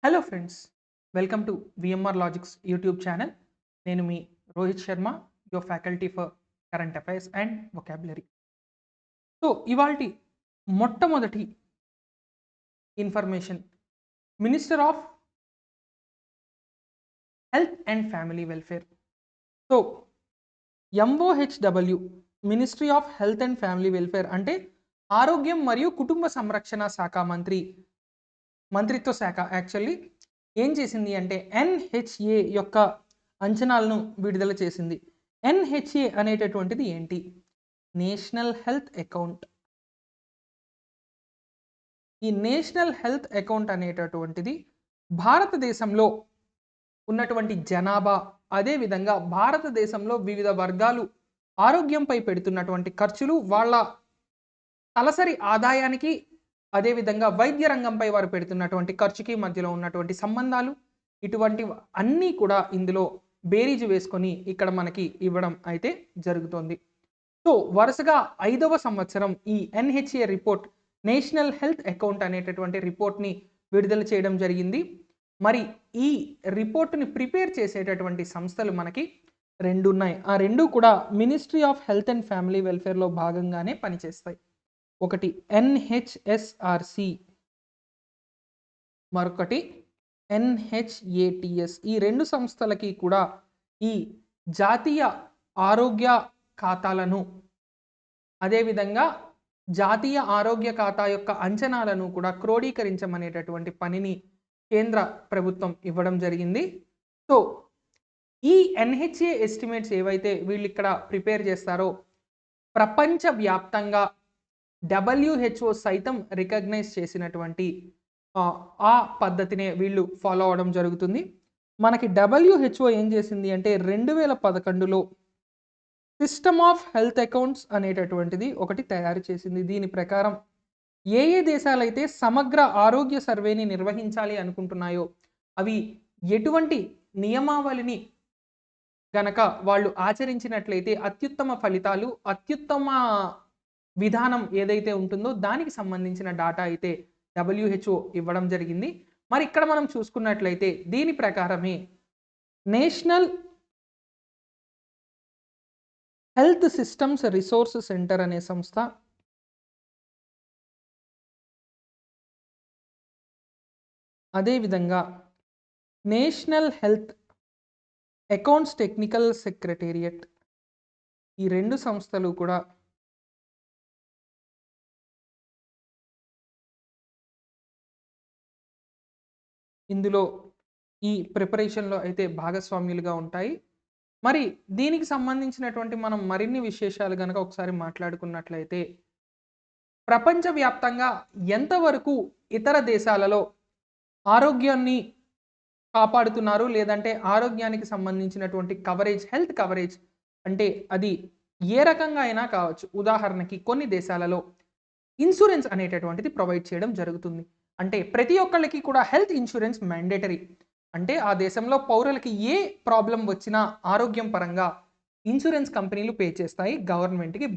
Hello friends, welcome to VMR logics YouTube channel. నేను మీ Rohit Sharma, your faculty for current affairs and vocabulary. So ఇవాల్టి మొట్టమొదటి information, minister of health and family welfare. So MOHFW, ministry of health and family welfare అంటే ఆరోగ్యం మరియు కుటుంబ సంరక్షణ శాఖ మంత్రిత్వ శాఖ యాక్చువల్లీ ఏం చేసింది అంటే ఎన్హెచ్ఏ యొక్క అంచనాలను విడుదల చేసింది. ఎన్హెచ్ఏ అనేటటువంటిది ఏంటి? National health account. ఈ నేషనల్ హెల్త్ అకౌంట్ అనేటటువంటిది భారతదేశంలో ఉన్నటువంటి జనాభా, అదేవిధంగా భారతదేశంలో వివిధ వర్గాలు ఆరోగ్యంపై పెడుతున్నటువంటి ఖర్చులు, వాళ్ళ తలసరి ఆదాయానికి, అదేవిధంగా వైద్య రంగంపై వారు పెడుతున్నటువంటి ఖర్చుకి మధ్యలో ఉన్నటువంటి సంబంధాలు, ఇటువంటి అన్నీ కూడా ఇందులో బేరీజు వేసుకొని ఇక్కడ మనకి ఇవ్వడం అయితే జరుగుతుంది. సో వరుసగా 5వ సంవత్సరం ఈ NHA report, national health account అనేటటువంటి రిపోర్ట్ని విడుదల చేయడం జరిగింది. మరి ఈ రిపోర్ట్ని ప్రిపేర్ చేసేటటువంటి సంస్థలు మనకి రెండు ఉన్నాయి. ఆ రెండు కూడా ministry of health and family వెల్ఫేర్లో భాగంగానే పనిచేస్తాయి. ఒకటి ఎన్హెచ్ఎస్ఆర్సి, మరొకటి ఎన్హెచ్ఏటిఎస్. ఈ రెండు సంస్థలకి కూడా ఈ జాతీయ ఆరోగ్య ఖాతాలను, అదేవిధంగా జాతీయ ఆరోగ్య ఖాతా యొక్క అంచనాలను కూడా క్రోడీకరించమనేటటువంటి పనిని కేంద్ర ప్రభుత్వం ఇవ్వడం జరిగింది. సో ఈ ఎన్హెచ్ఏ ఎస్టిమేట్స్ ఏవైతే వీళ్ళు ఇక్కడ ప్రిపేర్ చేస్తారో, ప్రపంచవ్యాప్తంగా డబ్ల్యూహెచ్ఓ సైతం రికగ్నైజ్ చేసినటువంటి ఆ పద్ధతినే వీళ్ళు ఫాలో అవడం జరుగుతుంది. మనకి డబ్ల్యూహెచ్ఓ ఏం చేసింది అంటే 2011లో సిస్టమ్ ఆఫ్ హెల్త్ అకౌంట్స్ అనేటటువంటిది ఒకటి తయారు చేసింది. దీని ప్రకారం ఏ ఏ దేశాలైతే సమగ్ర ఆరోగ్య సర్వేని నిర్వహించాలి అనుకుంటున్నాయో అవి ఎటువంటి నియమావళిని గనక వాళ్ళు ఆచరించినట్లయితే అత్యుత్తమ ఫలితాలు, అత్యుత్తమ విధానం ఏదైతే ఉంటుందో దానికి సంబంధించిన డాటా అయితే డబ్ల్యూహెచ్ఓ ఇవ్వడం జరిగింది. మరి ఇక్కడ మనం చూసుకున్నట్లయితే దీని ప్రకారమే national health systems resource centre అనే సంస్థ, అదేవిధంగా national health accounts technical secretariat, ఈ రెండు సంస్థలు కూడా ఇందులో ఈ ప్రిపరేషన్లో అయితే భాగస్వామ్యులుగా ఉంటాయి. మరి దీనికి సంబంధించినటువంటి మనం మరిన్ని విశేషాలు గనక ఒకసారి మాట్లాడుకున్నట్లయితే, ప్రపంచవ్యాప్తంగా ఎంతవరకు ఇతర దేశాలలో ఆరోగ్యాన్ని కాపాడుతున్నారు, లేదంటే ఆరోగ్యానికి సంబంధించినటువంటి కవరేజ్, హెల్త్ కవరేజ్ అంటే అది ఏ రకంగా అయినా కావచ్చు. ఉదాహరణకి కొన్ని దేశాలలో ఇన్సూరెన్స్ అనేటటువంటిది ప్రొవైడ్ చేయడం జరుగుతుంది. అంటే ప్రతి ఒక్కళ్ళకి కూడా హెల్త్ ఇన్సూరెన్స్ మ్యాండేటరీ. అంటే ఆ దేశంలో పౌరులకి ఏ ప్రాబ్లం వచ్చినా ఆరోగ్యం పరంగా ఇన్సూరెన్స్ కంపెనీలు పే చేస్తాయి. గవర్నమెంట్‌కి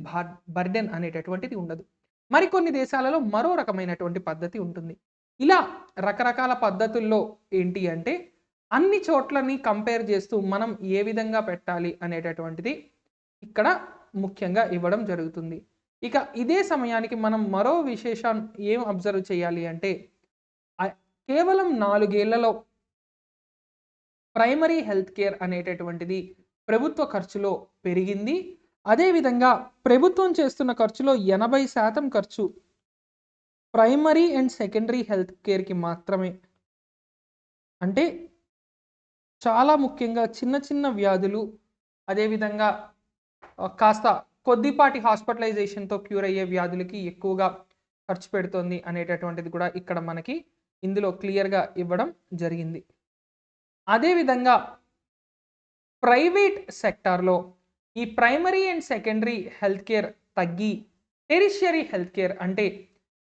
బర్డెన్ అనేటటువంటిది ఉండదు. మరికొన్ని దేశాలలో మరో రకమైనటువంటి పద్ధతి ఉంటుంది. ఇలా రకరకాల పద్ధతుల్లో ఏంటి అంటే అన్ని చోట్లని కంపేర్ చేస్తూ మనం ఏ విధంగా పెట్టాలి అనేటటువంటిది ఇక్కడ ముఖ్యంగా ఇవ్వడం జరుగుతుంది. ఇక ఇదే సమయానికి మనం మరో విశేషం ఏం అబ్జర్వ్ చేయాలి అంటే కేవలం 4 ఏళ్లలో ప్రైమరీ హెల్త్ కేర్ అనేటటువంటిది ప్రభుత్వ ఖర్చులో పెరిగింది. అదేవిధంగా ప్రభుత్వం చేస్తున్న ఖర్చులో 80% ఖర్చు ప్రైమరీ అండ్ సెకండరీ హెల్త్ కేర్‌కి మాత్రమే. అంటే చాలా ముఖ్యంగా చిన్న చిన్న వ్యాధులు, అదేవిధంగా కాస్త కొద్దిపాటి హాస్పిటలైజేషన్‌తో క్యూర్ అయ్యే వ్యాధులకి ఎక్కువగా ఖర్చు పెడుతోంది అనేటటువంటిది కూడా ఇక్కడ మనకి ఇందులో క్లియర్‌గా ఇవ్వడం జరిగింది. అదేవిధంగా ప్రైవేట్ సెక్టార్‌లో ఈ primary and secondary health care తగ్గి టెరిషియరీ హెల్త్ కేర్ అంటే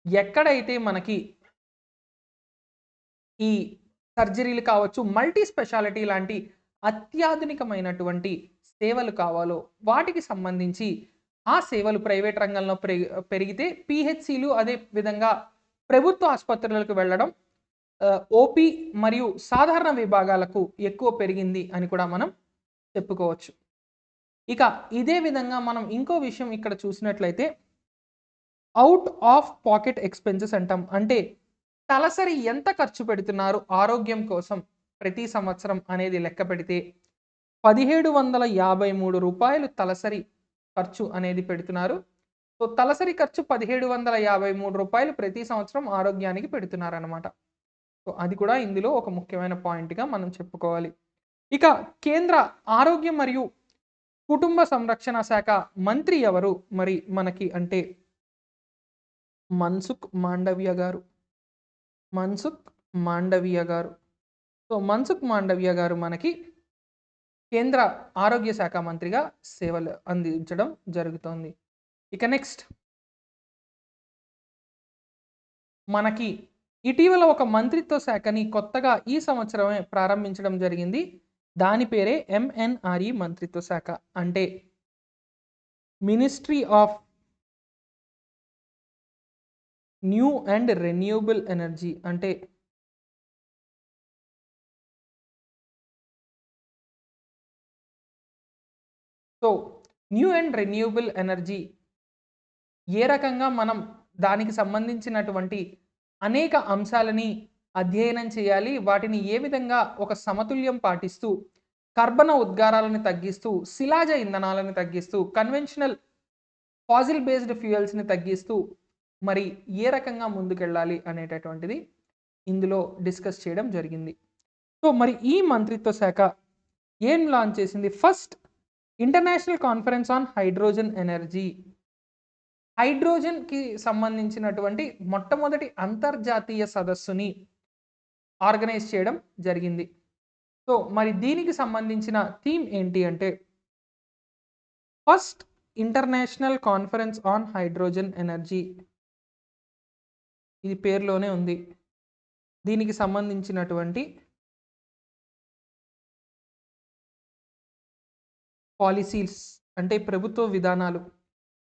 ఎక్కడైతే మనకి ఈ సర్జరీలు కావచ్చు, మల్టీ స్పెషాలిటీ లాంటి అత్యాధునికమైనటువంటి సేవలు కావాలో వాటికి సంబంధించి ఆ సేవలు ప్రైవేట్ రంగంలో పెరిగితే పీహెచ్‌సీలు అదే విధంగా ప్రభుత్వ ఆసుపత్రులకు వెళ్ళడం ఓపీ మరియు సాధారణ విభాగాలకు ఎక్కువ పెరిగింది అని కూడా మనం చెప్పుకోవచ్చు. ఇక ఇదే విధంగా మనం ఇంకో విషయం ఇక్కడ చూసినట్లయితే అవుట్ ఆఫ్ పాకెట్ ఎక్స్పెన్సెస్ అంటాం. అంటే తలసరి ఎంత ఖర్చు పెడుతున్నారు ఆరోగ్యం కోసం ప్రతి సంవత్సరం అనేది లెక్క పెడితే రూ. 1753 తలసరి ఖర్చు అనేది పెడుతున్నారు. సో తలసరి ఖర్చు రూ. 1753 ప్రతి సంవత్సరం ఆరోగ్యానికి పెడుతున్నారన్నమాట. సో అది కూడా ఇందులో ఒక ముఖ్యమైన పాయింట్‌గా మనం చెప్పుకోవాలి. ఇక కేంద్ర ఆరోగ్యం మరియు కుటుంబ సంరక్షణ శాఖ మంత్రి ఎవరు? మరి మనకి అంటే మన్సుఖ్ మాండవ్య గారు. మన్సుఖ్ మాండవీయ గారు. సో మన్సుఖ్ మాండవీయ గారు మనకి కేంద్ర ఆరోగ్య శాఖ మంత్రిగా సేవలు అందించడం జరుగుతోంది. ఇక నెక్స్ట్ మనకి ఇటీవల ఒక మంత్రిత్వ శాఖని కొత్తగా ఈ సంవత్సరమే ప్రారంభించడం జరిగింది. దాని పేరే ఎంఎన్ఆర్ఈ మంత్రిత్వ శాఖ. అంటే ministry of new and renewable energy. అంటే so new and renewable energy ఏ రకంగా మనం దానికి సంబంధించినటువంటి అనేక అంశాలని అధ్యయనం చేయాలి, వాటిని ఏ విధంగా ఒక సమతుల్యం పాటిస్తూ కర్బన ఉద్గారాలను తగ్గిస్తూ శిలాజ ఇంధనాలను తగ్గిస్తూ కన్వెన్షనల్ ఫాజిల్ బేస్డ్ ఫ్యూయల్స్ని తగ్గిస్తూ మరి ఏ రకంగా ముందుకెళ్ళాలి అనేటటువంటిది ఇందులో డిస్కస్ చేయడం జరిగింది. సో మరి ఈ మంత్రిత్వ శాఖ ఏం లాంచ్ చేసింది? First international conference on hydrogen energy. హైడ్రోజన్కి సంబంధించినటువంటి మొట్టమొదటి అంతర్జాతీయ సదస్సుని ఆర్గనైజ్ చేయడం జరిగింది. సో మరి దీనికి సంబంధించిన థీమ్ ఏంటి అంటే first international conference on hydrogen energy. ఇది పేరులోనే ఉంది. దీనికి సంబంధించినటువంటి పాలసీస్ అంటే ప్రభుత్వ విధానాలు,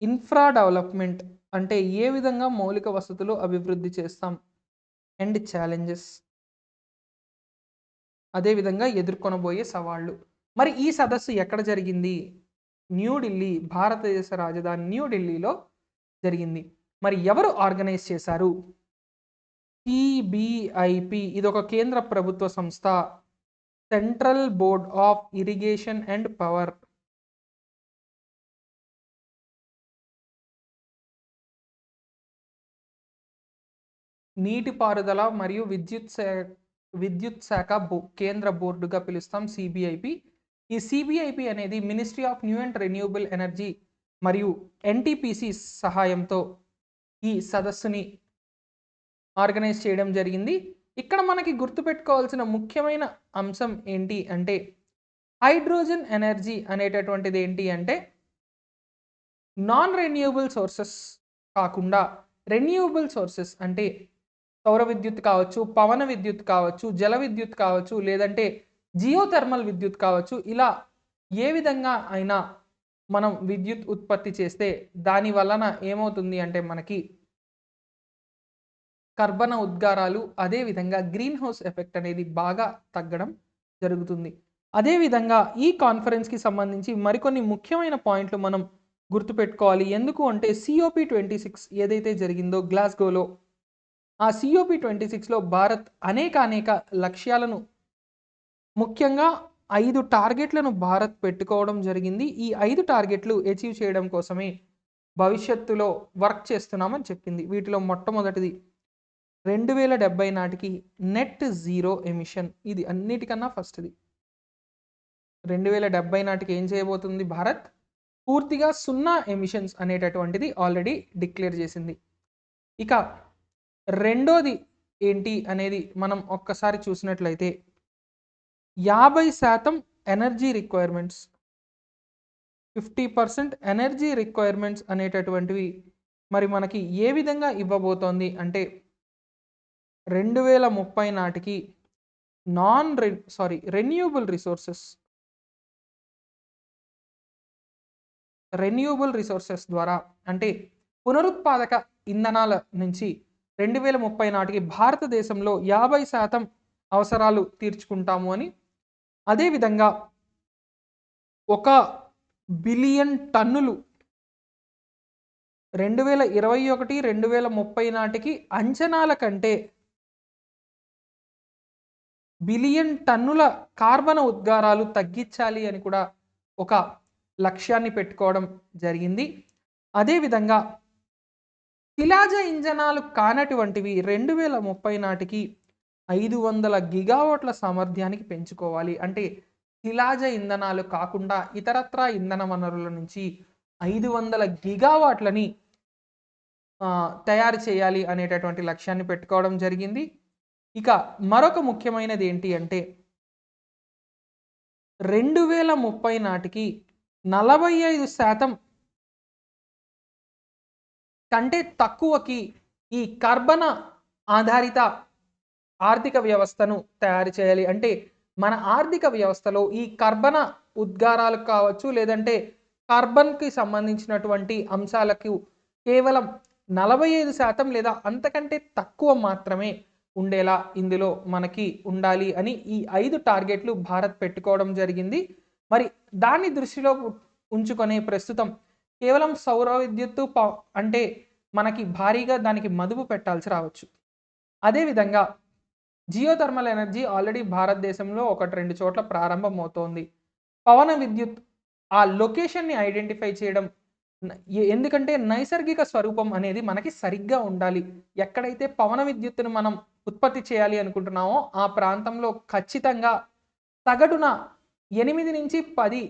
ఇన్ఫ్రా డెవలప్మెంట్ అంటే ఏ విధంగా మౌలిక వసతులు అభివృద్ధి చేస్తాం, అండ్ ఛాలెంజెస్ అదేవిధంగా ఎదుర్కొనబోయే సవాళ్ళు. మరి ఈ సదస్సు ఎక్కడ జరిగింది? న్యూఢిల్లీ, భారతదేశ రాజధాని న్యూఢిల్లీలో జరిగింది. మరి ఎవరు ఆర్గనైజ్ చేశారు? సిబిఐపి. ఇది ఒక కేంద్ర ప్రభుత్వ సంస్థ. Central board of irrigation and power. నీటిపారుదల మరియు విద్యుత్ శాఖ కేంద్ర బోర్డుగా పిలుస్తాం సిబిఐపి. ఈ సిబిఐపి అనేది ministry of new and renewable energy మరియు ఎన్టీపీసీ సహాయంతో ఈ సదస్సుని ఆర్గనైజ్ చేయడం జరిగింది. ఇక్కడ మనకి గుర్తుపెట్టుకోవాల్సిన ముఖ్యమైన అంశం ఏంటి అంటే హైడ్రోజన్ ఎనర్జీ అనేటటువంటిది ఏంటి అంటే నాన్ రెన్యూబుల్ సోర్సెస్ కాకుండా రెన్యూబుల్ సోర్సెస్ అంటే సౌర విద్యుత్ కావచ్చు, పవన విద్యుత్ కావచ్చు, జల విద్యుత్ కావచ్చు, లేదంటే జియోథర్మల్ విద్యుత్ కావచ్చు. ఇలా ఏ విధంగా అయినా మనం విద్యుత్ ఉత్పత్తి చేస్తే దాని వలన ఏమవుతుంది అంటే మనకి కర్బన ఉద్గారాలు అదేవిధంగా గ్రీన్ హౌస్ ఎఫెక్ట్ అనేది బాగా తగ్గడం జరుగుతుంది. అదేవిధంగా ఈ కాన్ఫరెన్స్కి సంబంధించి మరికొన్ని ముఖ్యమైన పాయింట్లు మనం గుర్తుపెట్టుకోవాలి. ఎందుకు అంటే COP26 ఏదైతే జరిగిందో గ్లాస్గోలో, ఆ COP26లో భారత్ అనేక లక్ష్యాలను ముఖ్యంగా 5 టార్గెట్లను భారత్ పెట్టుకోవడం జరిగింది. ఈ 5 టార్గెట్లు అచీవ్ చేయడం కోసమే భవిష్యత్తులో వర్క్ చేస్తున్నామని చెప్పింది. వీటిలో మొట్టమొదటిది 2070 నాటికి నెట్ జీరో ఎమిషన్. ఇది అన్నిటికన్నా ఫస్ట్ది. 2070 నాటికి ఏం చేయబోతుంది భారత్? పూర్తిగా సున్నా ఎమిషన్స్ అనేటటువంటిది ఆల్రెడీ డిక్లేర్ చేసింది. ఇక రెండోది ఏంటి అనేది మనం ఒక్కసారి చూసినట్లయితే 50% ఎనర్జీ రిక్వైర్మెంట్స్, 50% ఎనర్జీ రిక్వైర్మెంట్స్ అనేటటువంటివి మరి మనకి ఏ విధంగా ఇవ్వబోతోంది అంటే 2030 నాటికి రెన్యూబుల్ రిసోర్సెస్ ద్వారా అంటే పునరుత్పాదక ఇంధనాల నుంచి 2030 నాటికి భారతదేశంలో 50% అవసరాలు తీర్చుకుంటాము అని. అదేవిధంగా 1 బిలియన్ టన్నులు 2021, 2030 నాటికి అంచనాల కంటే బిలియన్ టన్నుల కార్బన ఉద్గారాలు తగ్గించాలి అని కూడా ఒక లక్ష్యాన్ని పెట్టుకోవడం జరిగింది. అదేవిధంగా శిలాజ ఇంధనాలు కానటువంటివి 2030 నాటికి 500 గిగావాట్ల సామర్థ్యానికి పెంచుకోవాలి. అంటే శిలాజ ఇంధనాలు కాకుండా ఇతరత్రా ఇంధన వనరుల నుంచి 500 గిగావాట్లని తయారు చేయాలి అనేటటువంటి లక్ష్యాన్ని పెట్టుకోవడం జరిగింది. ఇక మరొక ముఖ్యమైనది ఏంటి అంటే 2030 నాటికి 45% కంటే తక్కువకి ఈ కర్బన ఆధారిత ఆర్థిక వ్యవస్థను తయారు చేయాలి. అంటే మన ఆర్థిక వ్యవస్థలో ఈ కర్బన ఉద్గారాలు కావచ్చు, లేదంటే కార్బన్కి సంబంధించినటువంటి అంశాలకు కేవలం 45% లేదా అంతకంటే తక్కువ మాత్రమే ఉండేలా ఇందులో మనకి ఉండాలి అని ఈ 5 టార్గెట్లు భారత్ పెట్టుకోవడం జరిగింది. మరి దాన్ని దృష్టిలో ఉంచుకొని ప్రస్తుతం కేవలం సౌర విద్యుత్తు అంటే మనకి భారీగా దానికి మదుపు పెట్టాల్సి రావచ్చు. అదేవిధంగా జియోథర్మల్ ఎనర్జీ ఆల్రెడీ భారతదేశంలో 1-2 చోట్ల ప్రారంభమవుతోంది. పవన విద్యుత్ ఆ లొకేషన్ని ఐడెంటిఫై చేయడం, ఎందుకంటే నైసర్గిక స్వరూపం అనేది మనకి సరిగ్గా ఉండాలి. ఎక్కడైతే పవన విద్యుత్తును మనం ఉత్పత్తి చేయాలి అనుకుంటున్నామో ఆ ప్రాంతంలో ఖచ్చితంగా సగటున 8-10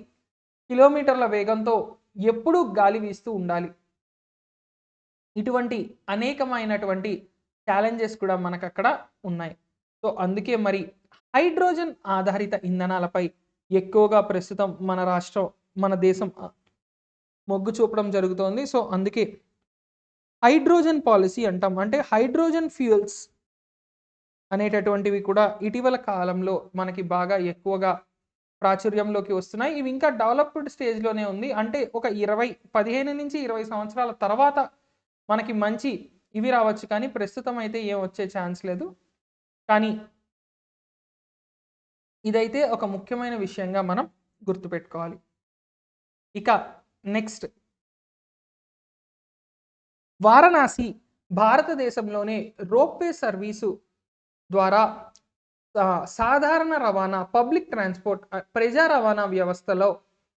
కిలోమీటర్ల వేగంతో ఎప్పుడూ గాలి వీస్తూ ఉండాలి. ఇటువంటి అనేకమైనటువంటి ఛాలెంజెస్ కూడా మనకు అక్కడ ఉన్నాయి. సో అందుకే మరి హైడ్రోజన్ ఆధారిత ఇంధనాలపై ఎక్కువగా ప్రస్తుతం మన రాష్ట్రం, మన దేశం మొగ్గు చూపడం జరుగుతోంది. సో అందుకే హైడ్రోజన్ పాలసీ అంటాం. అంటే హైడ్రోజన్ ఫ్యూయల్స్ అనేటటువంటివి కూడా ఇటీవల కాలంలో మనకి బాగా ఎక్కువగా ప్రాచుర్యంలోకి వస్తున్నాయి. ఇవి ఇంకా డెవలప్డ్ స్టేజ్లోనే ఉంది. అంటే ఒక 15-20 సంవత్సరాల తర్వాత మనకి మంచి ఇవి రావచ్చు, కానీ ప్రస్తుతం అయితే ఏం వచ్చే ఛాన్స్ లేదు. కానీ ఇదైతే ఒక ముఖ్యమైన విషయంగా మనం గుర్తుపెట్టుకోవాలి. ఇక నెక్స్ట్, వారణాసి భారతదేశంలోనే రోప్వే సర్వీసు ద్వారా సాధారణ రవాణా, పబ్లిక్ ట్రాన్స్పోర్ట్, ప్రజా రవాణా వ్యవస్థలో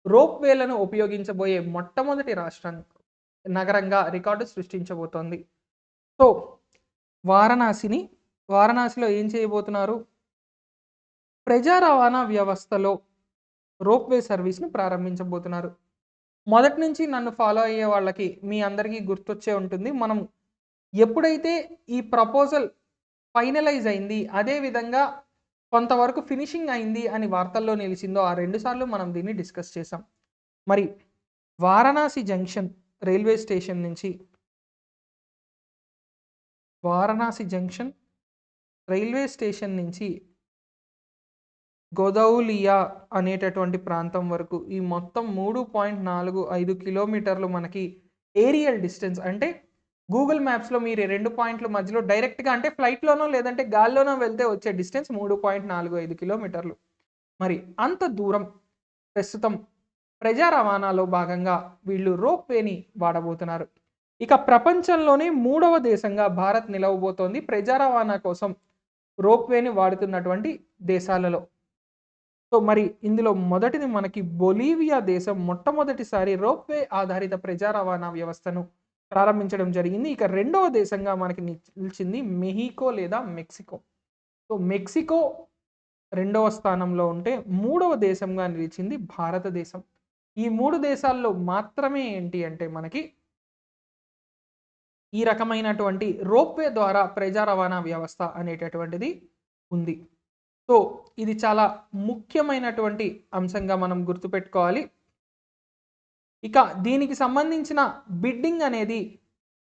రోప్వేలను ఉపయోగించబోయే మొట్టమొదటి నగరంగా రికార్డు సృష్టించబోతోంది. సో వారణాసిలో ఏం చేయబోతున్నారు? ప్రజా రవాణా వ్యవస్థలో రోప్వే సర్వీస్ను ప్రారంభించబోతున్నారు. మొదటి నుంచి నన్ను ఫాలో అయ్యే వాళ్ళకి మీ అందరికీ గుర్తొచ్చే ఉంటుంది. మనం ఎప్పుడైతే ఈ ప్రపోజల్ ఫైనలైజ్ అయింది, అదేవిధంగా కొంతవరకు ఫినిషింగ్ అయింది అని వార్తల్లో నిలిచిందో ఆ 2 సార్లు మనం దీన్ని డిస్కస్ చేసాం. మరి వారణాసి జంక్షన్ రైల్వే స్టేషన్ నుంచి గోదౌలియా అనేటటువంటి ప్రాంతం వరకు ఈ మొత్తం 3.45 కిలోమీటర్లు మనకి ఏరియల్ డిస్టెన్స్. అంటే గూగుల్ మ్యాప్స్లో మీరు 2 పాయింట్ల మధ్యలో డైరెక్ట్గా అంటే ఫ్లైట్లోనో లేదంటే గాల్లోనో వెళ్తే వచ్చే డిస్టెన్స్ 3.45 కిలోమీటర్లు. మరి అంత దూరం ప్రస్తుతం ప్రజా రవాణాలో భాగంగా వీళ్ళు రోప్వేని వాడబోతున్నారు. ఇక ప్రపంచంలోనే 3వ దేశంగా భారత్ నిలవబోతోంది ప్రజా రవాణా కోసం రోప్వేని వాడుతున్నటువంటి దేశాలలో. సో మరి ఇందులో మొదటిది మనకి బొలీవియా దేశం మొట్టమొదటిసారి రోప్వే ఆధారిత ప్రజా రవాణా వ్యవస్థను ప్రారంభించడం జరిగింది. ఇక 2వ దేశంగా మనకి నిలిచింది మెహికో లేదా మెక్సికో. సో మెక్సికో 2వ స్థానంలో ఉంటే 3వ దేశంగా నిలిచింది భారతదేశం. ఈ 3 దేశాల్లో మాత్రమే ఏంటి అంటే మనకి ఈ రకమైనటువంటి రోప్వే ద్వారా ప్రజా రవాణా వ్యవస్థ అనేటటువంటిది ఉంది. సో ఇది చాలా ముఖ్యమైనటువంటి అంశంగా మనం గుర్తుపెట్టుకోవాలి. ఇక దీనికి సంబంధించిన బిడ్డింగ్ అనేది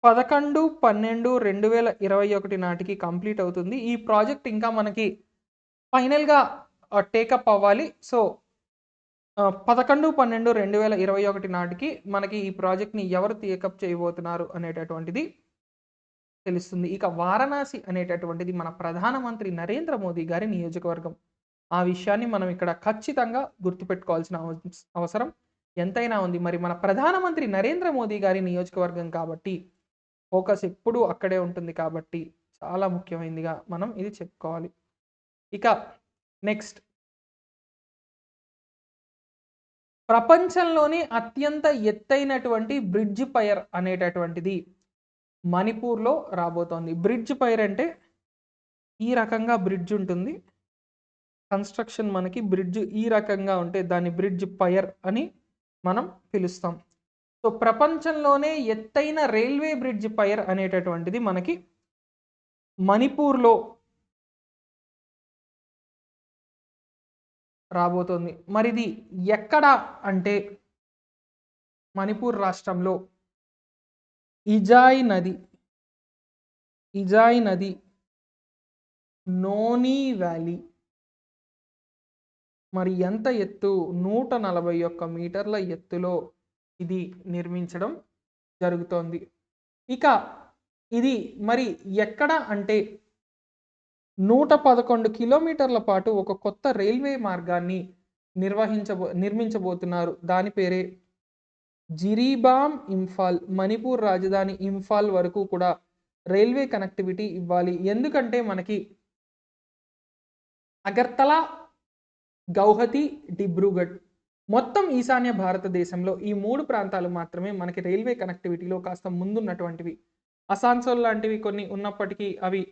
11/12/2021 నాటికి కంప్లీట్ అవుతుంది. ఈ ప్రాజెక్ట్ ఇంకా మనకి ఫైనల్గా టేకప్ అవ్వాలి. సో 11/12/2021 నాటికి మనకి ఈ ప్రాజెక్ట్ని ఎవరు టేకప్ చేయబోతున్నారు అనేటటువంటిది తెలుస్తుంది. ఇక వారణాసి అనేటటువంటిది మన ప్రధానమంత్రి నరేంద్ర మోదీ గారి నియోజకవర్గం. ఆ విషయాన్ని మనం ఇక్కడ ఖచ్చితంగా గుర్తుపెట్టుకోవాల్సిన అవసరం ఎంతైనా ఉంది. మరి మన ప్రధానమంత్రి నరేంద్ర మోదీ గారి నియోజకవర్గం కాబట్టి ఫోకస్ ఎప్పుడూ అక్కడే ఉంటుంది కాబట్టి చాలా ముఖ్యమైనదిగా మనం ఇది చెప్పుకోవాలి. ఇక నెక్స్ట్, ప్రపంచంలోనే అత్యంత ఎత్తైనటువంటి బ్రిడ్జ్ పైర్ అనేటటువంటిది మణిపూర్‌లో రాబోతోంది. బ్రిడ్జ్ పైర్ అంటే ఈ రకంగా బ్రిడ్జ్ ఉంటుంది. కన్‌స్ట్రక్షన్ మనకి బ్రిడ్జ్ ఈ రకంగా ఉంటే దాన్ని బ్రిడ్జ్ పైర్ అని మనం పిలుస్తాం. సో, ప్రపంచంలోనే ఎత్తైన రైల్వే బ్రిడ్జ్ పైర్ అనేటటువంటిది మనకి మణిపూర్‌లో రాబోతోంది. మరిది ఎక్కడ అంటే మణిపూర్ రాష్ట్రంలో ఇజాయ్ నది, నోని వ్యాలీ. మరి ఎంత ఎత్తు? 141 మీటర్ల ఎత్తులో ఇది నిర్మించడం జరుగుతోంది. ఇక ఇది మరి ఎక్కడ అంటే 111 కిలోమీటర్ల పాటు ఒక కొత్త రైల్వే మార్గాన్ని నిర్మించబోతున్నారు. దాని పేరే జిరీబామ్ ఇంఫాల్. మణిపూర్ రాజధాని ఇంఫాల్ వరకు కూడా రైల్వే కనెక్టివిటీ ఇవ్వాలి. ఎందుకంటే మనకి అగర్తలా, గౌహతి, డిబ్రూగఢ్ మొత్తం ఈశాన్య భారతదేశంలో ఈ 3 ప్రాంతాలు మాత్రమే మనకి రైల్వే కనెక్టివిటీలో కాస్త ముందున్నటువంటివి. అసాన్సోల్ లాంటివి కొన్ని ఉన్నప్పటికీ అవి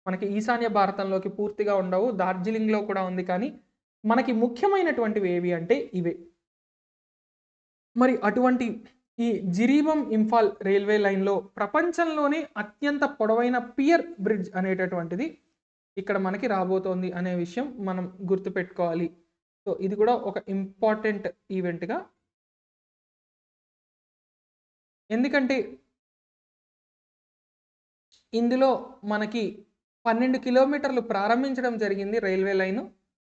మనకి ఈశాన్య భారతంలోకి పూర్తిగా ఉండవు. డార్జిలింగ్‌లో కూడా ఉంది, కానీ మనకి ముఖ్యమైనటువంటివి ఏవి అంటే ఇవే. మరి అటువంటి ఈ జిరీబం ఇంఫాల్ రైల్వే లైన్‌లో ప్రపంచంలోనే అత్యంత పొడవైన పియర్ బ్రిడ్జ్ అనేటటువంటిది ఇక్కడ మనకి రాబోతోంది అనే విషయం మనం గుర్తుపెట్టుకోవాలి. సో, ఇది కూడా ఒక ఇంపార్టెంట్ ఈవెంట్‌గా, ఎందుకంటే ఇందులో మనకి 12 కిలోమీటర్లు ప్రారంభించడం జరిగింది రైల్వే లైను.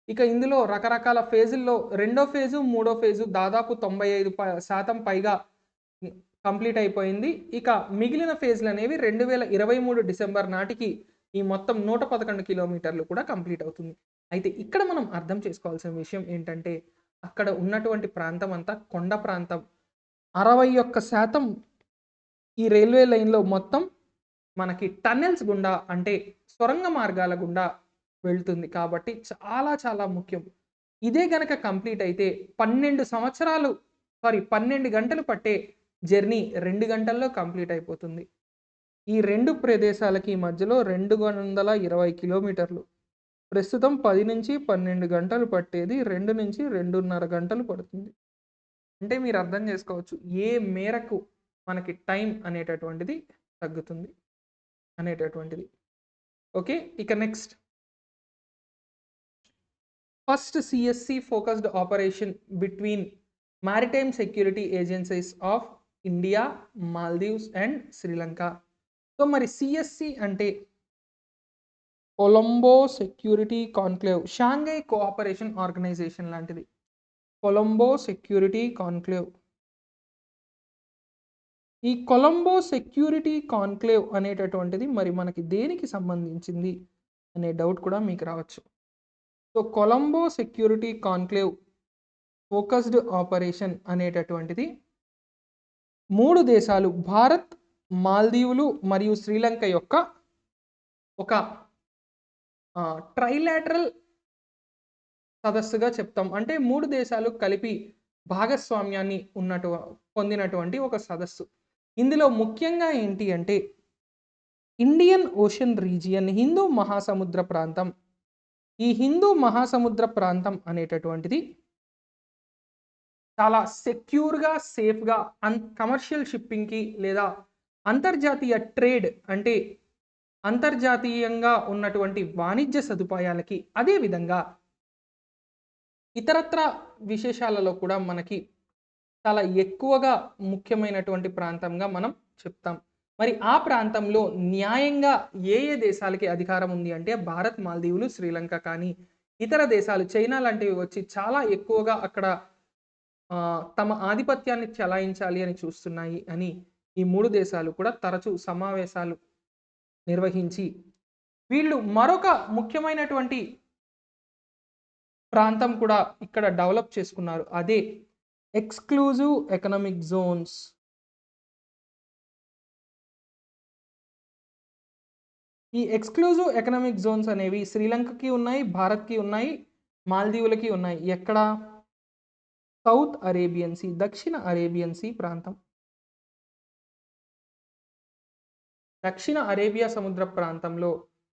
ఇక ఇందులో రకరకాల ఫేజుల్లో రెండో ఫేజు, మూడో ఫేజు దాదాపు 95% పైగా కంప్లీట్ అయిపోయింది. ఇక మిగిలిన ఫేజ్‌లనేవి 2023 డిసెంబర్ నాటికి ఈ మొత్తం 111 కిలోమీటర్లు కూడా కంప్లీట్ అవుతుంది. అయితే ఇక్కడ మనం అర్థం చేసుకోవాల్సిన విషయం ఏంటంటే, అక్కడ ఉన్నటువంటి ప్రాంతం అంతా కొండ ప్రాంతం. 61% ఈ రైల్వే లైన్‌లో మొత్తం మనకి టన్నెల్స్ గుండా అంటే సొరంగ మార్గాల గుండా వెళ్తుంది. కాబట్టి చాలా చాలా ముఖ్యం. ఇదే గనక కంప్లీట్ అయితే 12 గంటలు పట్టే జర్నీ 2 గంటల్లో కంప్లీట్ అయిపోతుంది. ఈ 2 ప్రదేశాలకి మధ్యలో 220 కిలోమీటర్లు. ప్రస్తుతం 10-12 గంటలు పట్టేది 2-2.5 గంటలు పడుతుంది. అంటే మీరు అర్థం చేసుకోవచ్చు ఏ మేరకు మనకి టైం అనేటటువంటిది తగ్గుతుంది అనేటటువంటిది. ఓకే. ఇక next, first CSC focused operation between maritime security agencies of India, Maldives and Sri Lanka. So మరి సిఎస్సి అంటే Colombo security conclave, Shanghai cooperation organisation లాంటిది. Colombo security conclave. ఈ కొలంబో సెక్యూరిటీ కాన్క్లేవ్ అనేటటువంటిది మరి మనకి దేనికి సంబంధించింది అనే డౌట్ కూడా మీకు రావచ్చు. So Colombo security conclave focused operation అనేటటువంటిది 3 దేశాలు భారత్, మాల్దీవులు మరియు శ్రీలంక యొక్క ఒక ట్రైలాటరల్ సదస్సుగా చెప్తాం. అంటే 3 దేశాలు కలిపి భాగస్వామ్యాన్ని పొందినటువంటి ఒక సదస్సు. ఇందులో ముఖ్యంగా ఏంటి అంటే ఇండియన్ ఓషన్ రీజియన్, హిందూ మహాసముద్ర ప్రాంతం. ఈ హిందూ మహాసముద్ర ప్రాంతం అనేటటువంటిది చాలా సెక్యూర్‌గా, సేఫ్‌గా కమర్షియల్ షిప్పింగ్‌కి లేదా అంతర్జాతీయ ట్రేడ్ అంటే అంతర్జాతీయంగా ఉన్నటువంటి వాణిజ్య సదుపాయాలకి, అదేవిధంగా ఇతరత్ర విశేషాలలో కూడా మనకి చాలా ఎక్కువగా ముఖ్యమైనటువంటి ప్రాంతంగా మనం చెప్తాం. మరి ఆ ప్రాంతంలో న్యాయంగా ఏ దేశాలకి అధికారం ఉంది అంటే భారత్, మాల్దీవులు, శ్రీలంక. కానీ ఇతర దేశాలు చైనా లాంటివి వచ్చి చాలా ఎక్కువగా అక్కడ తమ ఆధిపత్యాన్ని చెలాయించాలి అని చూస్తున్నాయి అని ఈ 3 దేశాలు కూడా తరచూ సమావేశాలు నిర్వహించి వీళ్ళు మరొక ముఖ్యమైనటువంటి ప్రాంతం కూడా ఇక్కడ డెవలప్ చేసుకున్నారు. అదే ఎక్స్క్లూజివ్ ఎకనామిక్ జోన్స్. ఈ ఎక్స్క్లూజివ్ ఎకనామిక్ జోన్స్ అనేవి శ్రీలంకకి ఉన్నాయి, భారత్కి ఉన్నాయి, మాల్దీవులకి ఉన్నాయి. ఎక్కడ? సౌత్ అరేబియన్ సీ, దక్షిణ అరేబియన్ సీ ప్రాంతం. దక్షిణ అరేబియా సముద్ర ప్రాంతంలో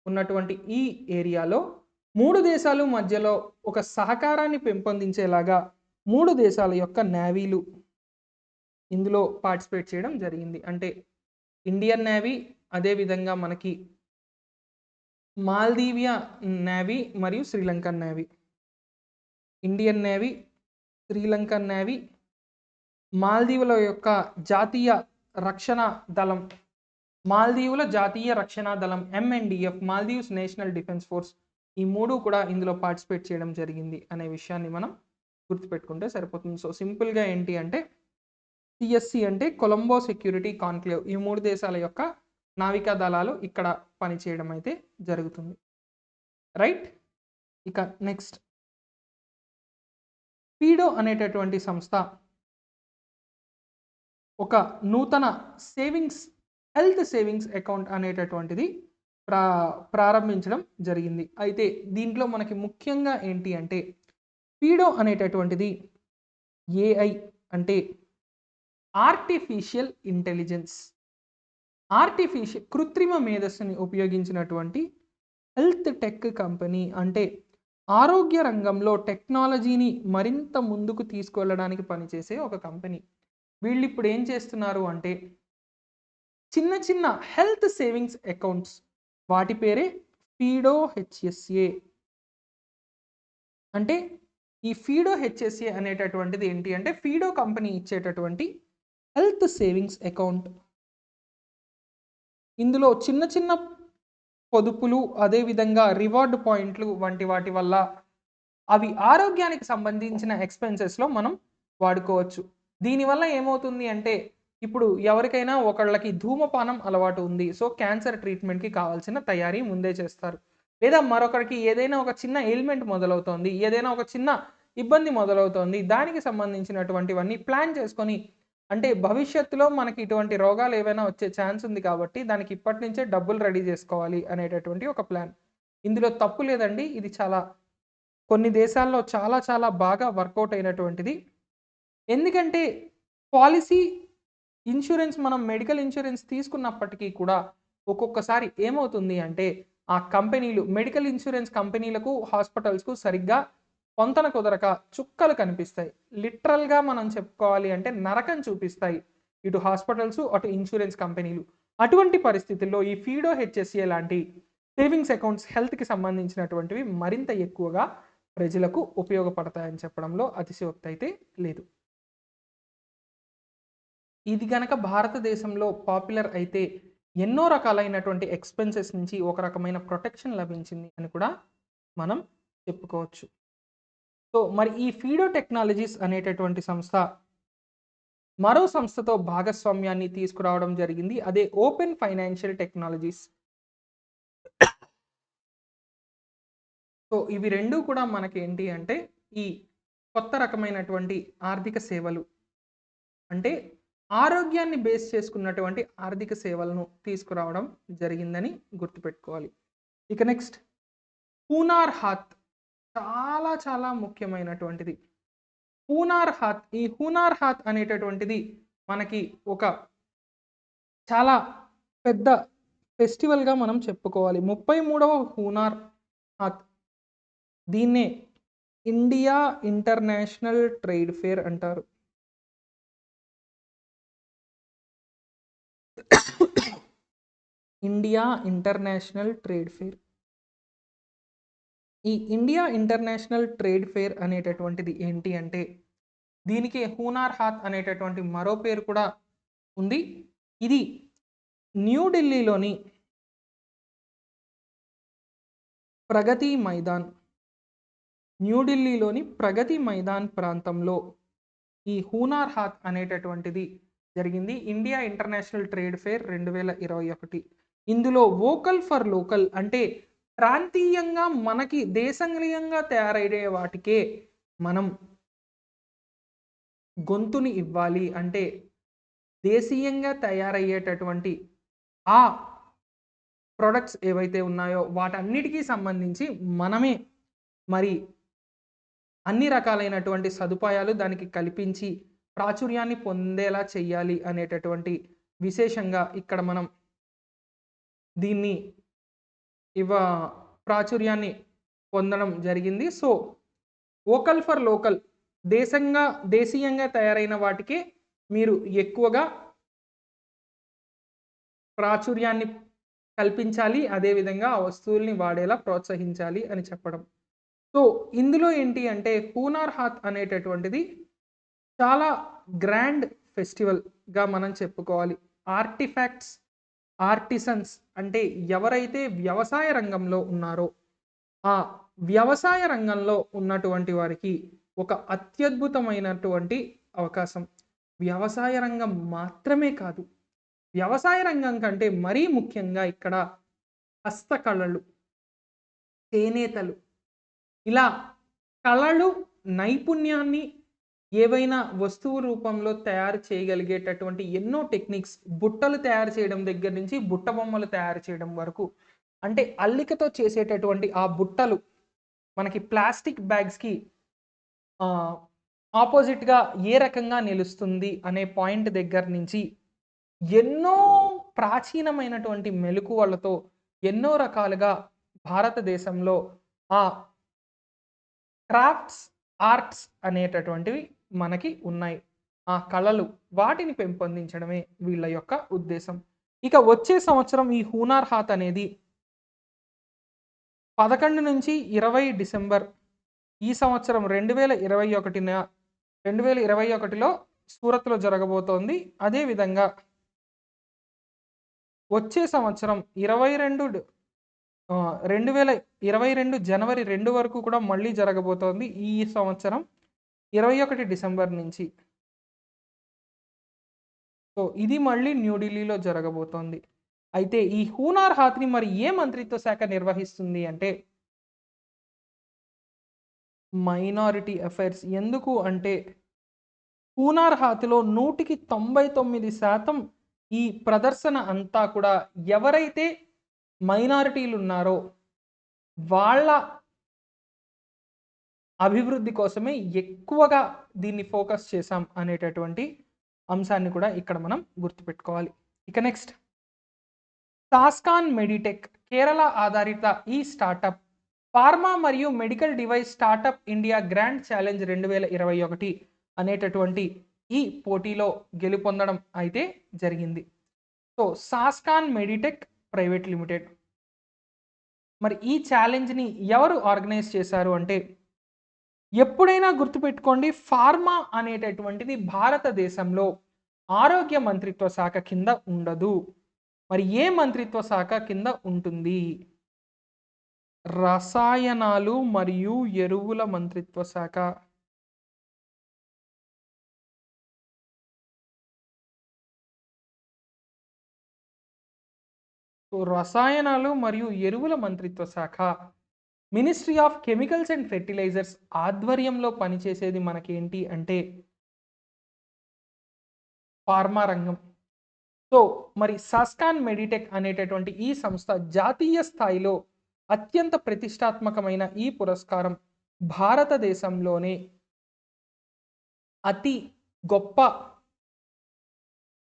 ఉన్నటువంటి ఈ ఏరియాలో 3 దేశాల మధ్యలో ఒక సహకారాన్ని పెంపొందించేలాగా 3 దేశాల యొక్క నేవీలు ఇందులో పార్టిసిపేట్ చేయడం జరిగింది. అంటే ఇండియన్ నేవీ, అదేవిధంగా మనకి మాల్దీవియా నేవీ మరియు Sri Lankan navy. Indian navy, Sri Lankan navy, మాల్దీవుల యొక్క జాతీయ రక్షణ దళం, మాల్దీవుల జాతీయ రక్షణ దళం MNDF, Maldives national defence force, ఈ 3 కూడా ఇందులో పార్టిసిపేట్ చేయడం జరిగింది అనే విషయాన్ని మనం గుర్తుపెట్టుకుంటే సరిపోతుంది. సో సింపుల్గా ఏంటి అంటే CSC అంటే కొలంబో సెక్యూరిటీ కాన్క్లేవ్. ఈ 3 దేశాల యొక్క నావికా దళాలు ఇక్కడ పనిచేయడం అయితే జరుగుతుంది. రైట్. ఇక నెక్స్ట్, ఫీడో అనేటటువంటి సంస్థ ఒక నూతన హెల్త్ సేవింగ్స్ అకౌంట్ అనేటటువంటిది ప్రారంభించడం జరిగింది. అయితే దీంట్లో మనకి ముఖ్యంగా ఏంటి అంటే ఫీడో అనేటటువంటిది AI అంటే ఆర్టిఫిషియల్ ఇంటెలిజెన్స్, కృత్రిమ మేధస్సుని ఉపయోగించినటువంటి హెల్త్ టెక్ కంపెనీ. అంటే ఆరోగ్య రంగంలో టెక్నాలజీని మరింత ముందుకు తీసుకెళ్ళడానికి పనిచేసే ఒక కంపెనీ. వీళ్ళు ఇప్పుడు ఏం చేస్తున్నారు అంటే చిన్న చిన్న హెల్త్ సేవింగ్స్ అకౌంట్స్, వాటి పేరే ఫీడో HSA. అంటే ఈ ఫీడో HSA అనేటటువంటిది ఏంటి అంటే ఫీడో కంపెనీ ఇచ్చేటటువంటి హెల్త్ సేవింగ్స్ అకౌంట్. ఇందులో చిన్న చిన్న పొదుపులు, అదేవిధంగా రివార్డ్ పాయింట్లు వంటి వాటి వల్ల అవి ఆరోగ్యానికి సంబంధించిన ఎక్స్పెన్సెస్లో మనం వాడుకోవచ్చు. దీనివల్ల ఏమవుతుంది అంటే ఇప్పుడు ఎవరికైనా ఒకళ్ళకి ధూమపానం అలవాటు ఉంది, సో క్యాన్సర్ ట్రీట్మెంట్కి కావాల్సిన తయారీ ముందే చేస్తారు. లేదా మరొకరికి ఏదైనా ఒక చిన్న ఎయిల్మెంట్ మొదలవుతోంది, ఏదైనా ఒక చిన్న ఇబ్బంది మొదలవుతోంది, దానికి సంబంధించినటువంటివన్నీ ప్లాన్ చేసుకొని, అంటే భవిష్యత్తులో మనకి ఇటువంటి రోగాలు ఏవైనా వచ్చే ఛాన్స్ ఉంది కాబట్టి దానికి ఇప్పటి నుంచే డబ్బులు రెడీ చేసుకోవాలి అనేటటువంటి ఒక ప్లాన్. ఇందులో తప్పు లేదండి. ఇది కొన్ని దేశాల్లో చాలా చాలా బాగా వర్కౌట్ అయినటువంటిది. ఎందుకంటే పాలసీ ఇన్సూరెన్స్, మనం మెడికల్ ఇన్సూరెన్స్ తీసుకున్నప్పటికీ కూడా ఒక్కొక్కసారి ఏమవుతుంది అంటే ఆ కంపెనీలు, మెడికల్ ఇన్సూరెన్స్ కంపెనీలకు, హాస్పిటల్స్కు సరిగ్గా పొంతన కుదరక చుక్కలు కనిపిస్తాయి. లిటరల్గా మనం చెప్పుకోవాలి అంటే నరకం చూపిస్తాయి ఇటు హాస్పిటల్స్, అటు ఇన్సూరెన్స్ కంపెనీలు. అటువంటి పరిస్థితుల్లో ఈ ఫీడో HSA లాంటి సేవింగ్స్ అకౌంట్స్ హెల్త్కి సంబంధించినటువంటివి మరింత ఎక్కువగా ప్రజలకు ఉపయోగపడతాయని చెప్పడంలో అతిశయోక్తి అయితే లేదు. ఇది కనుక భారతదేశంలో పాపులర్ అయితే ఎన్నో రకాలైనటువంటి ఎక్స్పెన్సెస్ నుంచి ఒక రకమైన ప్రొటెక్షన్ లభించింది అని కూడా మనం చెప్పుకోవచ్చు. సో మరి ఈ ఫీడో టెక్నాలజీస్ అనేటటువంటి సంస్థ మరో సంస్థతో భాగస్వామ్యాన్ని తీసుకురావడం జరిగింది. అదే ఓపెన్ ఫైనాన్షియల్ టెక్నాలజీస్. సో ఇవి రెండు కూడా మనకి ఏంటి అంటే ఈ కొత్త రకమైనటువంటి ఆర్థిక సేవలు, అంటే ఆరోగ్యాన్ని బేస్ చేసుకున్నటువంటి ఆర్థిక సేవలను తీసుకురావడం జరిగిందని గుర్తుపెట్టుకోవాలి. ఇక నెక్స్ట్, హునార్ హాత్ చాలా చాలా ముఖ్యమైనటువంటిది. ఈ హునార్ హాత్ అనేటటువంటిది మనకి ఒక చాలా పెద్ద ఫెస్టివల్గా మనం చెప్పుకోవాలి. 33వ హునార్ హాత్, దీన్నే ఇండియా ఇంటర్నేషనల్ ట్రేడ్ ఫేర్ అంటారు. India international trade fair. ఈ ఇండియా ఇంటర్నేషనల్ ట్రేడ్ ఫేర్ అనేటటువంటిది ఏంటి అంటే దీనికి హునార్ హాత్ అనేటటువంటి మరో పేరు కూడా ఉంది. ఇది న్యూఢిల్లీలోని ప్రగతి మైదాన్ ప్రాంతంలో ఈ హునార్ హాత్ అనేటటువంటిది జరిగింది. India international trade fair 2021. ఇందులో వోకల్ ఫర్ లోకల్ అంటే ప్రాంతీయంగా మనకి దేశీయంగా తయారయ్యే వాటికే మనం గొంతుని ఇవ్వాలి. అంటే దేశీయంగా తయారయ్యేటటువంటి ఆ ప్రొడక్ట్స్ ఏవైతే ఉన్నాయో వాటన్నిటికీ సంబంధించి మనమే మరి అన్ని రకాలైనటువంటి సదుపాయాలు దానికి కల్పించి ప్రాచుర్యాన్ని పొందేలా చెయ్యాలి అనేటటువంటి విశేషంగా ఇక్కడ మనం దీన్ని ఇవ ప్రాచుర్యాన్ని పొందడం జరిగింది. సో, వోకల్ ఫర్ లోకల్ దేశీయంగా తయారైన వాటికే మీరు ఎక్కువగా ప్రాచుర్యాన్ని కల్పించాలి. అదేవిధంగా ఆ వస్తువుల్ని వాడేలా ప్రోత్సహించాలి అని చెప్పడం. సో, ఇందులో ఏంటి అంటే హునార్ హాత్ అనేటటువంటిది చాలా గ్రాండ్ ఫెస్టివల్‌గా మనం చెప్పుకోవాలి. ఆర్టిఫాక్ట్స్, ఆర్టిసన్స్ అంటే ఎవరైతే వ్యవసాయ రంగంలో ఉన్నారో, ఆ వ్యవసాయ రంగంలో ఉన్నటువంటి వారికి ఒక అత్యద్భుతమైనటువంటి అవకాశం. వ్యవసాయ రంగం మాత్రమే కాదు. వ్యవసాయ రంగం కంటే మరీ ముఖ్యంగా ఇక్కడ హస్తకళలు, చేనేతలు ఇలా కళలు, నైపుణ్యాన్ని ఏవైనా వస్తువు రూపంలో తయారు చేయగలిగేటటువంటి ఎన్నో టెక్నిక్స్ బుట్టలు తయారు చేయడం దగ్గర నుంచి బుట్ట బొమ్మలు తయారు చేయడం వరకు అంటే అల్లికతో చేసేటటువంటి ఆ బుట్టలు మనకి ప్లాస్టిక్ బ్యాగ్స్‌కి ఆపోజిట్‌గా ఏ రకంగా నిలుస్తుంది అనే పాయింట్ దగ్గర నుంచి ఎన్నో ప్రాచీనమైనటువంటి మెళకువలతో ఎన్నో రకాలుగా భారతదేశంలో ఆ క్రాఫ్ట్స్, ఆర్ట్స్ అనేటటువంటివి మనకి ఉన్నాయి. ఆ కళలు వాటిని పెంపొందించడమే వీళ్ళ యొక్క ఉద్దేశం. ఇక వచ్చే సంవత్సరం ఈ హునార్ హాత్ అనేది 11-20 డిసెంబర్ ఈ సంవత్సరం 2021లో సూరత్‌లో జరగబోతోంది. అదేవిధంగా వచ్చే సంవత్సరం 2022 జనవరి 2 వరకు కూడా మళ్ళీ జరగబోతోంది. ఈ సంవత్సరం 21 డిసెంబర్ నుంచి. సో, ఇది మళ్ళీ న్యూఢిల్లీలో జరగబోతోంది. అయితే ఈ హునార్ హాత్‌ని మరి ఏ మంత్రిత్వ శాఖ నిర్వహిస్తుంది అంటే మైనారిటీ అఫైర్స్. ఎందుకు అంటే హునార్ హాత్‌లో 199% ఈ ప్రదర్శన అంతా కూడా ఎవరైతే మైనారిటీలున్నారో వాళ్ళ అభివృద్ధి కోసమే ఎక్కువగా దీన్ని ఫోకస్ చేశాం అనేటటువంటి అంశాన్ని కూడా ఇక్కడ మనం గుర్తుపెట్టుకోవాలి. ఇక నెక్స్ట్ సాస్కాన్ మెడిటెక్ కేరళ ఆధారిత ఈ స్టార్టప్ ఫార్మా మరియు medical device startup India grand challenge 2021 అనేటటువంటి ఈ పోటీలో గెలుపొందడం అయితే జరిగింది. సో, సాస్కాన్ మెడిటెక్ ప్రైవేట్ లిమిటెడ్. మరి ఈ ఛాలెంజ్‌ని ఎవరు ఆర్గనైజ్ చేశారు అంటే ఎప్పుడైనా గుర్తుపెట్టుకోండి ఫార్మా అనేటటువంటిది భారతదేశంలో ఆరోగ్య మంత్రిత్వ శాఖ కింద ఉండదు. మరి ఏ మంత్రిత్వ శాఖ కింద ఉంటుంది? రసాయనాలు మరియు ఎరువుల మంత్రిత్వ శాఖ. రసాయనాలు మరియు ఎరువుల మంత్రిత్వ శాఖ ministry of chemicals and fertilisers ఆధ్వర్యంలో పనిచేసేది మనకేంటి అంటే ఫార్మా రంగం. సో, మరి సాస్కాన్ మెడిటెక్ అనేటటువంటి ఈ సంస్థ జాతీయ స్థాయిలో అత్యంత ప్రతిష్టాత్మకమైన ఈ పురస్కారం భారతదేశంలోనే అతి గొప్ప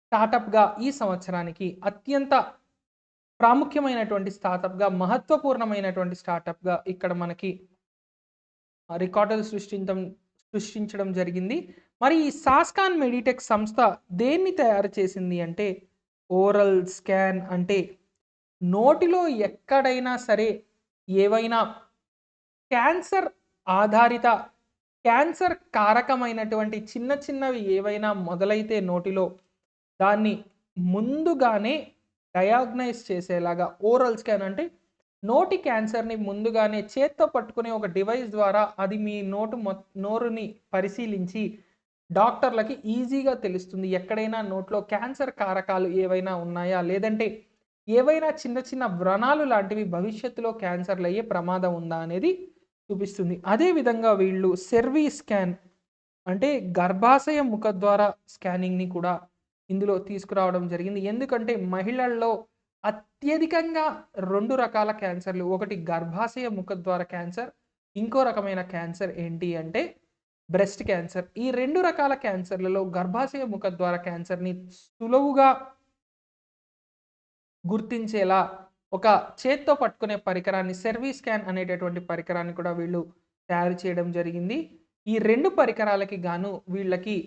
స్టార్టప్‌గా ఈ సంవత్సరానికి అత్యంత ప్రాముఖ్యమైనటువంటి స్టార్టప్‌గా, మహత్వపూర్ణమైనటువంటి స్టార్టప్‌గా ఇక్కడ మనకి రికార్డులు సృష్టించడం జరిగింది. మరి ఈ సాస్కాన్ మెడిటెక్ సంస్థ దేన్ని తయారు చేసింది అంటే ఓరల్ స్కాన్ అంటే నోటిలో ఎక్కడైనా సరే ఏవైనా క్యాన్సర్ ఆధారిత క్యాన్సర్ కారకమైనటువంటి చిన్న చిన్నవి ఏవైనా మొదలైతే నోటిలో దాన్ని ముందుగానే డయాగ్నైజ్ చేసేలాగా ఓరల్ స్కాన్ అంటే నోటి క్యాన్సర్‌ని ముందుగానే చేత్తో పట్టుకునే ఒక డివైస్ ద్వారా అది మీ నోరుని పరిశీలించి డాక్టర్లకి ఈజీగా తెలుస్తుంది. ఎక్కడైనా నోట్లో క్యాన్సర్ కారకాలు ఏవైనా ఉన్నాయా? లేదంటే ఏవైనా చిన్న చిన్న వ్రణాలు లాంటివి భవిష్యత్తులో క్యాన్సర్లు అయ్యే ప్రమాదం ఉందా అనేది చూపిస్తుంది. అదేవిధంగా వీళ్ళు సెర్వీ స్కాన్ అంటే గర్భాశయ ముఖద్వార స్కానింగ్‌ని కూడా ఇందులో తీసుకురావడం జరిగింది. ఎందుకంటే మహిళల్లో అత్యధికంగా 2 రకాల క్యాన్సర్‌లు, ఒకటి గర్భాశయ ముఖద్వార క్యాన్సర్, ఇంకో రకమైన క్యాన్సర్ ఏంటి అంటే బ్రెస్ట్ క్యాన్సర్. ఈ 2 రకాల క్యాన్సర్‌లలో గర్భాశయ ముఖద్వార క్యాన్సర్‌ని సులువుగా గుర్తించేలా ఒక చేత్తో పట్టుకునే పరికరాన్ని సెర్వీ స్కాన్ అనేటటువంటి పరికరాన్ని కూడా వీళ్ళు తయారు చేయడం జరిగింది. ఈ 2 పరికరాలకి గాను వీళ్ళకి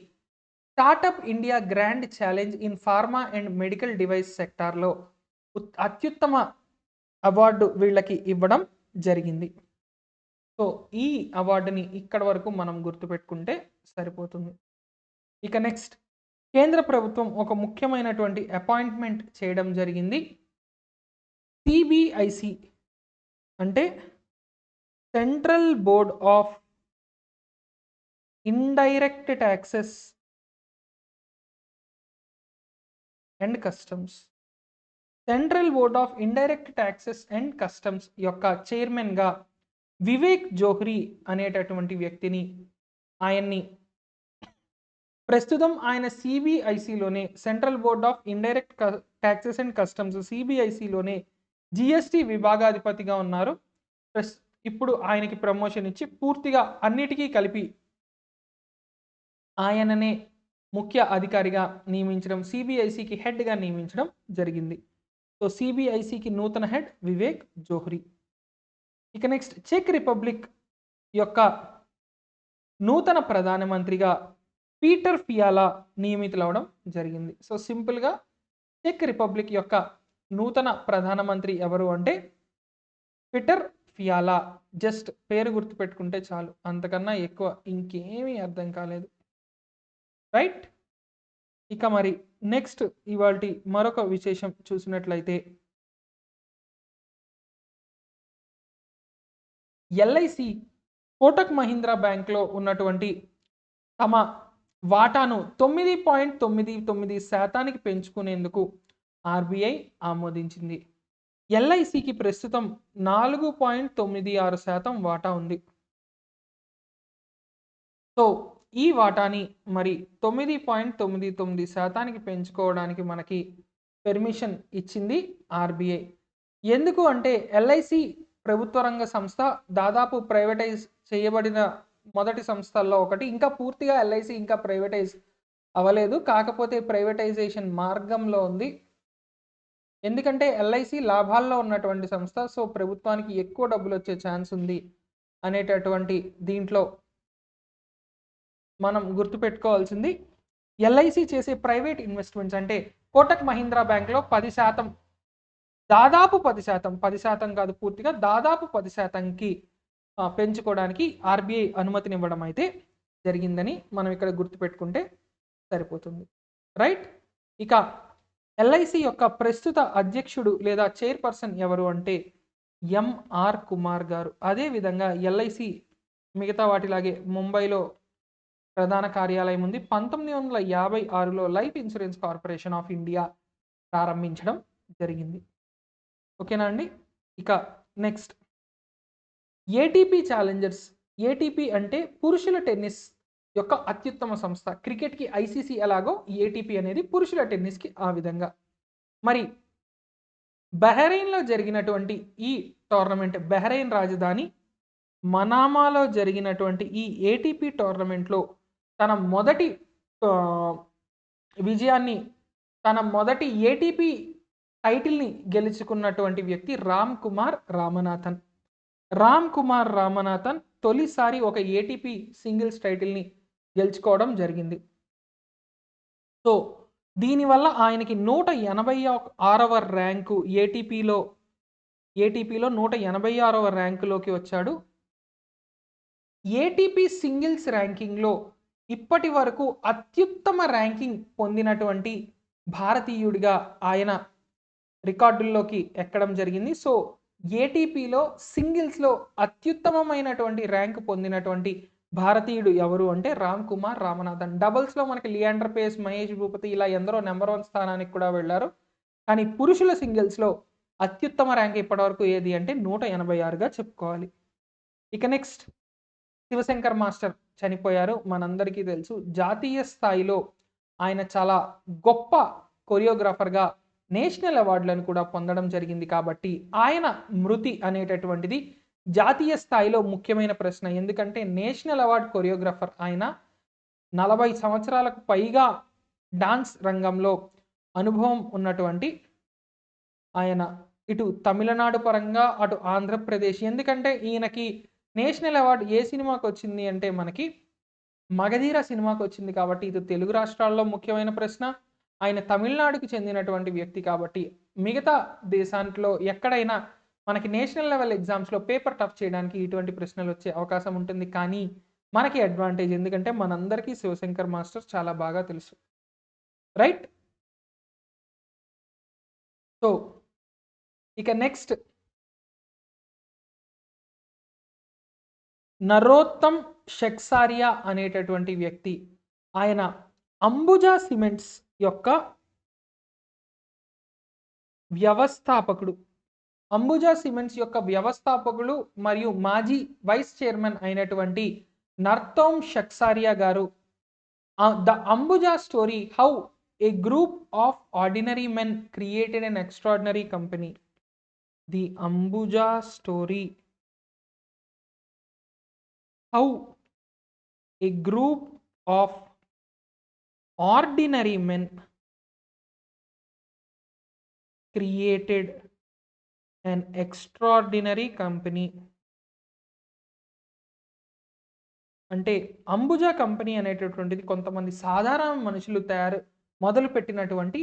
startup India grand challenge in pharma and medical device సెక్టార్‌లో అత్యుత్తమ అవార్డు వీళ్ళకి ఇవ్వడం జరిగింది. సో, ఈ అవార్డుని ఇక్కడి వరకు మనం గుర్తుపెట్టుకుంటే సరిపోతుంది. ఇక నెక్స్ట్ కేంద్ర ప్రభుత్వం ఒక ముఖ్యమైనటువంటి అపాయింట్మెంట్ చేయడం జరిగింది. సిబిఐసి అంటే central board of indirect taxes and customs. Central board of indirect taxes and customs యొక్క చైర్మన్‌గా వివేక్ జోహ్రీ అనేటటువంటి వ్యక్తిని ఆయన్ని ప్రస్తుతం ఆయన సిబిఐసిలోనే central board of indirect taxes and customs సిబిఐసిలోనే జిఎస్టి విభాగాధిపతిగా ఉన్నారు. ఇప్పుడు ఆయనకి ప్రమోషన్ ఇచ్చి పూర్తిగా అన్నిటికీ కలిపి ఆయననే ముఖ్య అధికారిగా నియమించడం, సిబిఐసికి హెడ్గా నియమించడం జరిగింది. సో సిబిఐసికి నూతన హెడ్ వివేక్ జోహ్రీ. ఇక నెక్స్ట్ చెక్ రిపబ్లిక్ యొక్క నూతన ప్రధానమంత్రిగా పీటర్ ఫియాలా నియమితులవడం జరిగింది. సో సింపుల్గా చెక్ రిపబ్లిక్ యొక్క నూతన ప్రధానమంత్రి ఎవరు అంటే పీటర్ ఫియాలా. జస్ట్ పేరు గుర్తుపెట్టుకుంటే చాలు, అంతకన్నా ఎక్కువ ఇంకేమీ అర్థం కాలేదు. రైట్. ఇక మరి నెక్స్ట్ ఇవాల్టి మరొక విశేషం చూసినట్లయితే ఎల్ఐసి కోటక్ మహీంద్రా బ్యాంక్లో ఉన్నటువంటి తమ వాటాను 9.99% పెంచుకునేందుకు ఆర్బీఐ ఆమోదించింది. ఎల్ఐసికి ప్రస్తుతం 4.96% వాటా ఉంది. సో ఈ వాటాని మరి 9.99%కి పెంచుకోవడానికి మనకి పెర్మిషన్ ఇచ్చింది ఆర్బీఐ. ఎందుకు అంటే ఎల్ఐసి ప్రభుత్వ రంగ సంస్థ, దాదాపు ప్రైవేటైజ్ చేయబడిన మొదటి సంస్థల్లో ఒకటి. ఇంకా పూర్తిగా ఎల్ఐసి ఇంకా ప్రైవేటైజ్ అవ్వలేదు, కాకపోతే ప్రైవేటైజేషన్ మార్గంలో ఉంది. ఎందుకంటే ఎల్ఐసి లాభాల్లో ఉన్నటువంటి సంస్థ, సో ప్రభుత్వానికి ఎక్కువ డబ్బులు వచ్చే ఛాన్స్ ఉంది అనేటటువంటి దీంట్లో మనం గుర్తుపెట్టుకోవాల్సింది ఎల్ఐసి చేసే ప్రైవేట్ ఇన్వెస్ట్మెంట్స్ అంటే కోటక్ మహీంద్రా బ్యాంక్లో 10%, దాదాపు 10%, 10% కాదు పూర్తిగా, దాదాపు 10%కి పెంచుకోవడానికి ఆర్బీఐ అనుమతినివ్వడం అయితే జరిగిందని మనం ఇక్కడ గుర్తుపెట్టుకుంటే సరిపోతుంది. రైట్. ఇక ఎల్ఐసి యొక్క ప్రస్తుత అధ్యక్షుడు లేదా చైర్పర్సన్ ఎవరు అంటే ఎంఆర్ కుమార్ గారు. అదేవిధంగా ఎల్ఐసి మిగతా వాటిలాగే ముంబైలో ప్రధాన కార్యాలయం ఉంది. 1956లో life insurance corporation of India ప్రారంభించడం జరిగింది. ఓకేనా అండి. ఇక నెక్స్ట్ ఏటీపీ ఛాలెంజర్స్. ఏటీపీ అంటే పురుషుల టెన్నిస్ యొక్క అత్యుత్తమ సంస్థ. క్రికెట్కి ఐసీసీ ఎలాగో ఏటీపీ అనేది పురుషుల టెన్నిస్కి ఆ విధంగా. మరి బహ్రెయిన్లో జరిగినటువంటి ఈ టోర్నమెంట్, బహ్రెయిన్ రాజధాని మనామాలో జరిగినటువంటి ఈ ఏటీపీ టోర్నమెంట్లో తన మొదటి విజయాన్ని, తన మొదటి ఏటీపీ టైటిల్ని గెలుచుకున్నటువంటి వ్యక్తి రామ్ కుమార్ రామనాథన్. రామ్ కుమార్ రామనాథన్ తొలిసారి ఒక ఏటీపీ సింగిల్స్ టైటిల్ని గెలుచుకోవడం జరిగింది. సో దీనివల్ల ఆయనకి 186వ ర్యాంకు, ఏటీపీలో 186వ ర్యాంకులోకి వచ్చాడు. ఏటీపీ సింగిల్స్ ర్యాంకింగ్లో ఇప్పటి వరకు అత్యుత్తమ ర్యాంకింగ్ పొందినటువంటి భారతీయుడిగా ఆయన రికార్డుల్లోకి ఎక్కడం జరిగింది. సో ఏటీపీలో సింగిల్స్లో అత్యుత్తమమైనటువంటి ర్యాంక్ పొందినటువంటి భారతీయుడు ఎవరు అంటే రామ్ కుమార్ రామనాథన్. డబుల్స్లో మనకి లియాండర్ పేస్, మహేష్ భూపతి ఇలా ఎందరో నెంబర్ 1 స్థానానికి కూడా వెళ్ళారు. కానీ పురుషుల సింగిల్స్లో అత్యుత్తమ ర్యాంక్ ఇప్పటివరకు ఏది అంటే 186గా చెప్పుకోవాలి. ఇక నెక్స్ట్ శివశంకర్ మాస్టర్ చనిపోయారు, మనందరికీ తెలుసు. జాతీయ స్థాయిలో ఆయన చాలా గొప్ప కొరియోగ్రాఫర్గా నేషనల్ అవార్డులను కూడా పొందడం జరిగింది. కాబట్టి ఆయన మృతి అనేటటువంటిది జాతీయ స్థాయిలో ముఖ్యమైన ప్రశ్న. ఎందుకంటే నేషనల్ అవార్డ్ కొరియోగ్రాఫర్ ఆయన. 40 సంవత్సరాలకు పైగా డాన్స్ రంగంలో అనుభవం ఉన్నటువంటి ఆయన. ఇటు తమిళనాడు పరంగా, అటు ఆంధ్రప్రదేశ్. ఎందుకంటే ఈయనకి నేషనల్ అవార్డ్ ఏ సినిమాకి వచ్చింది అంటే మనకి 'మగధీర' సినిమాకి వచ్చింది. కాబట్టి ఇది తెలుగు రాష్ట్రాల్లో ముఖ్యమైన ప్రశ్న. ఆయన తమిళనాడుకి చెందినటువంటి వ్యక్తి కాబట్టి మిగతా దేశాంట్లో ఎక్కడైనా మనకి నేషనల్ లెవెల్ ఎగ్జామ్స్‌లో పేపర్ టఫ్ చేయడానికి ఇటువంటి ప్రశ్నలు వచ్చే అవకాశం ఉంటుంది. కానీ మనకి అడ్వాంటేజ్, ఎందుకంటే మనందరికీ శివశంకర్ మాస్టర్ చాలా బాగా తెలుసు. రైట్? సో ఇక నెక్స్ట్ నరోత్తమ్ షెక్సారియా అనేటటువంటి వ్యక్తి. ఆయన అంబుజా సిమెంట్స్ యొక్క వ్యవస్థాపకుడు. అంబుజా సిమెంట్స్ యొక్క వ్యవస్థాపకులు మరియు మాజీ వైస్ చైర్మన్ అయినటువంటి నర్తోమ్ షెక్సారియా గారు the Ambuja story, how a group of ordinary men created an extraordinary company. The Ambuja story, how a group of ordinary men created an extraordinary company. అంటే అంబుజా కంపెనీ అనేటటువంటిది కొంతమంది సాధారణ మనుషులు మొదలుపెట్టినటువంటి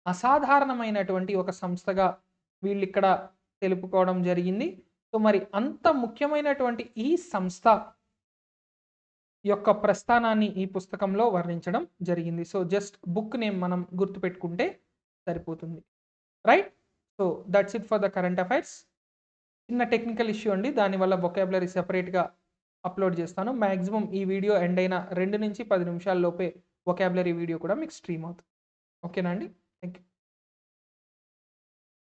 అసాధారణమైనటువంటి ఒక సంస్థగా వీళ్ళిక్కడ తెలుపుకోవడం జరిగింది. సో మరి అంత ముఖ్యమైనటువంటి ఈ సంస్థ యొక్క ప్రస్థానాన్ని ఈ పుస్తకంలో వర్ణించడం జరిగింది. సో జస్ట్ బుక్ నేమ్ మనం గుర్తుపెట్టుకుంటే సరిపోతుంది. Right? So that's it for the current affairs. చిన్న టెక్నికల్ ఇష్యూ అండి, దానివల్ల వొకాబులరీ సెపరేట్గా అప్లోడ్ చేస్తాను. మ్యాక్సిమం ఈ వీడియో ఎండ్ అయిన 2 నుంచి 10 నిమిషాల లోపే వొకాబులరీ వీడియో కూడా మీకు స్ట్రీమ్ అవుతుంది. ఓకేనా అండి? Thank you.